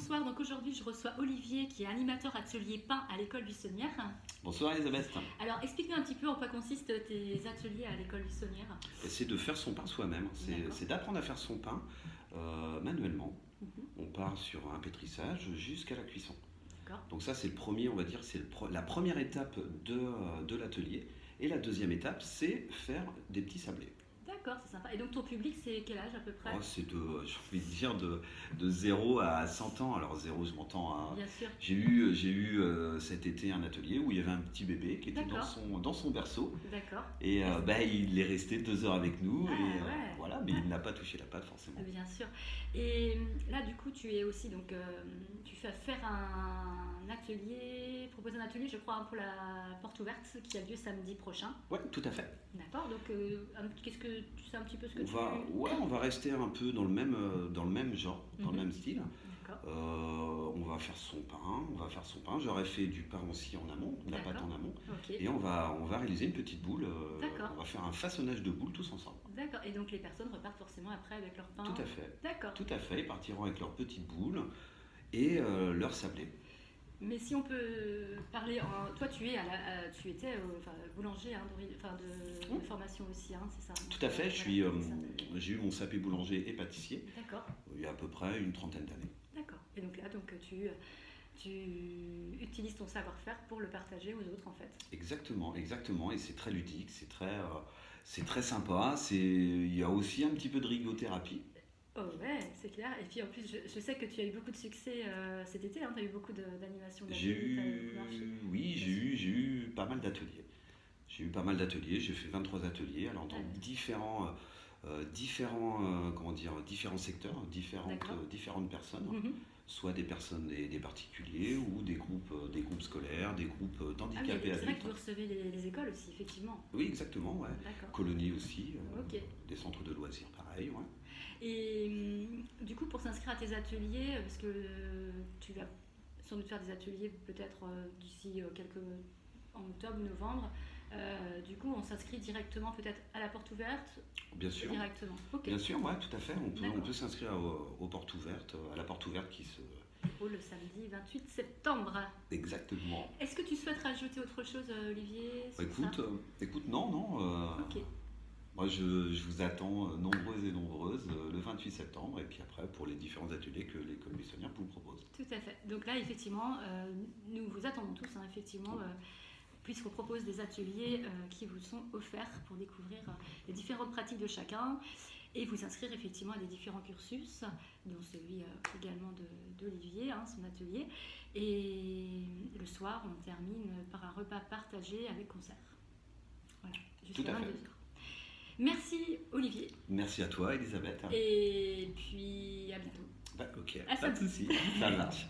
bonsoir. Donc aujourd'hui, je reçois Olivier qui est animateur atelier pain à l'école buissonnière. Bonsoir Elisabeth. Alors explique-nous un petit peu en quoi consistent tes ateliers à l'école buissonnière. C'est de faire son pain soi-même, c'est d'apprendre à faire son pain manuellement. On part sur un pétrissage jusqu'à la cuisson. Donc ça c'est le premier, on va dire, c'est la première étape de l'atelier. Et la deuxième étape, c'est faire des petits sablés. D'accord, c'est sympa. Et donc ton public, c'est quel âge à peu près? C'est j'ai envie de dire, de 0 à 100 ans. Alors 0, je m'entends à... Bien sûr. J'ai eu cet été un atelier où il y avait un petit bébé qui était dans son berceau. D'accord. Et il est resté 2 heures avec nous. Ouais. Voilà, mais il n'a pas touché la pâte forcément. Bien sûr. Et là, du coup, tu es aussi, donc, tu fais faire un atelier, proposer un atelier, je crois, pour la porte ouverte qui a lieu samedi prochain. Oui, tout à fait. D'accord. Donc, qu'est-ce que tu sais un petit peu ce que on va rester un peu dans le même genre, dans le même style. On va faire son pain. J'aurais fait du pain aussi en amont, de la pâte en amont. Okay. Et on va réaliser une petite boule. On va faire un façonnage de boules tous ensemble. D'accord. Et donc les personnes repartent forcément après avec leur pain. Tout à fait. D'accord. Tout à fait. Ils partiront avec leurs petites boules et leur sablé. Mais si on peut parler, toi tu étais boulanger de formation aussi, c'est ça? Tout à fait, j'ai eu mon CAP boulanger et pâtissier. D'accord. Il y a à peu près une trentaine d'années. D'accord. Et donc là, tu utilises ton savoir-faire pour le partager aux autres en fait. Exactement. Et c'est très ludique, c'est très sympa. Il y a aussi un petit peu de rigothérapie. Oh ouais, c'est clair. Et puis en plus, je sais que tu as eu beaucoup de succès cet été, tu as eu beaucoup d'animations. J'ai eu pas mal d'ateliers. J'ai fait 23 ateliers, alors dans différents secteurs, différentes personnes, soit des personnes, des particuliers ou des groupes scolaires, des groupes d'handicapés adultes. C'est vrai que vous recevez les écoles aussi, effectivement. Oui, exactement, ouais. Colonies aussi, des centres de loisirs, pareil, ouais. Et du coup, pour s'inscrire à tes ateliers, parce que tu vas sans doute faire des ateliers peut-être d'ici en octobre, novembre, du coup, on s'inscrit directement peut-être à la porte ouverte? Bien sûr. Directement. Bien sûr, ouais, tout à fait. On peut s'inscrire aux portes ouvertes, à la porte ouverte qui se déroule le samedi 28 septembre. Exactement. Est-ce que tu souhaites rajouter autre chose, Olivier? Écoute, non. Ok. Moi, je vous attends nombreuses et nombreuses le 28 septembre et puis après pour les différents ateliers que l'école buissonnière vous propose. Tout à fait. Donc là, effectivement, nous vous attendons tous, effectivement, puisqu'on propose des ateliers qui vous sont offerts pour découvrir les différentes pratiques de chacun et vous inscrire effectivement à des différents cursus, dont celui également d'Olivier, son atelier. Et le soir, on termine par un repas partagé avec concert. Voilà, jusqu'à 22h. Merci Olivier. Merci à toi Elisabeth. Et puis à bientôt. Ok, pas de soucis, ça marche.